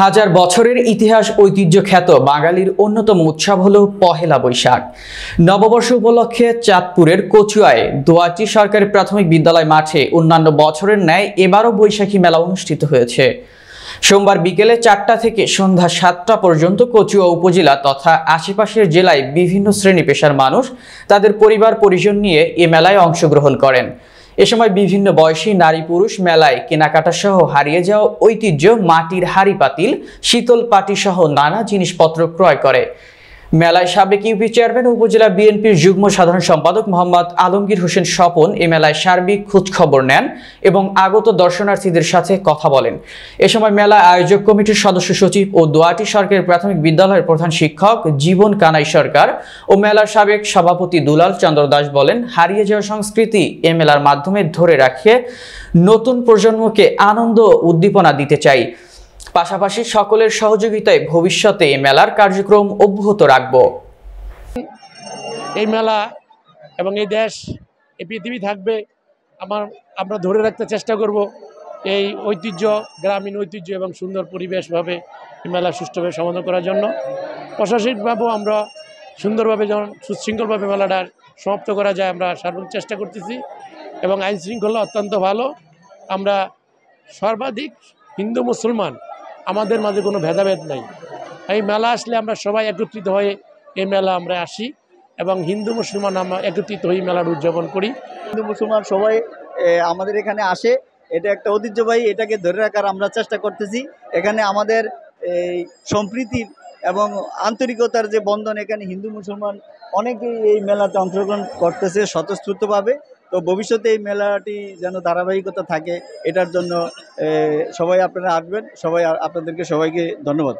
হাজার বছরের ইতিহাস ঐতিহ্য খ্যাত বাঙালির অন্যতম উৎসব হলো পহেলা বৈশাখ। নববর্ষ উপলক্ষে চাঁদপুরের কচুয়ায় দোয়াটি সরকারি প্রাথমিক বিদ্যালয় মাঠে অন্যান্য বছরের ন্যায় এবারও বৈশাখী মেলা অনুষ্ঠিত হয়েছে। সোমবার বিকেলে 4টা থেকে সন্ধ্যা 7টা পর্যন্ত কচুয়া উপজেলা তথা আশেপাশের জেলায় বিভিন্ন শ্রেণী পেশার মানুষ তাদের পরিবার পরিজন নিয়ে এ মেলায় অংশগ্রহণ করেন। এ সময় বিভিন্ন বয়সী নারী পুরুষ মেলায় কেনাকাটা সহ হারিয়ে যাওয়া ঐতিহ্য মাটির হাঁড়ি পাতিল, শীতল পাটি সহ নানা জিনিসপত্র ক্রয় করে। মেলায় সাবেক ইউপি চেয়ারম্যান উপজেলা বিএনপির যুগ্ম সাধারণ সম্পাদক মোহাম্মদ আলমগীর হোসেন স্বপন এ মেলায় সার্বিক খোঁজখবর নেন এবং আগত দর্শনার্থীদের সাথে কথা বলেন। এ সময় মেলা আয়োজক কমিটির সদস্য সচিব ও দোয়াটি সরকারি প্রাথমিক বিদ্যালয়ের প্রধান শিক্ষক জীবন কানাই সরকার ও মেলার সাবেক সভাপতি দুলাল চন্দ্র দাস বলেন, হারিয়ে যাওয়া সংস্কৃতি এ মেলার মাধ্যমে ধরে রাখে নতুন প্রজন্মকে আনন্দ উদ্দীপনা দিতে চাই। পাশাপাশি সকলের সহযোগিতায় ভবিষ্যতে এই মেলার কার্যক্রম অব্যাহত রাখব। এই মেলা এবং এই দেশ, এই পৃথিবী থাকবে, আমরা ধরে রাখতে চেষ্টা করব এই ঐতিহ্য, গ্রামীণ ঐতিহ্য এবং সুন্দর পরিবেশভাবে এই মেলা সুষ্ঠুভাবে সমাধান করার জন্য প্রশাসনিকভাবেও আমরা সুন্দরভাবে যেমন সুশৃঙ্খলভাবে মেলাটা সমাপ্ত করা যায় আমরা সার্বিক চেষ্টা করতেছি এবং আইন শৃঙ্খলা অত্যন্ত ভালো। আমরা সর্বাধিক হিন্দু মুসলমান, আমাদের মাঝে কোনো ভেদাভেদ নাই। এই মেলা আসলে আমরা সবাই একত্রিত হয়ে এই মেলা আমরা আসি এবং হিন্দু মুসলমান আমরা একত্রিত হয়ে মেলার উদযাপন করি। হিন্দু মুসলমান সবাই আমাদের এখানে আসে, এটা একটা ঐতিহ্যবাহী, এটাকে ধরে রাখার আমরা চেষ্টা করতেছি। এখানে আমাদের এই সম্প্রীতির এবং আন্তরিকতার যে বন্ধন, এখানে হিন্দু মুসলমান অনেকেই এই মেলাতে অংশগ্রহণ করতেছে স্বতঃস্ফূর্তভাবে। তো ভবিষ্যতে এই মেলাটি যেন ধারাবাহিকতা থাকে, এটার জন্য সবাই আপনারা আসবেন। আপনাদেরকে সবাইকে ধন্যবাদ।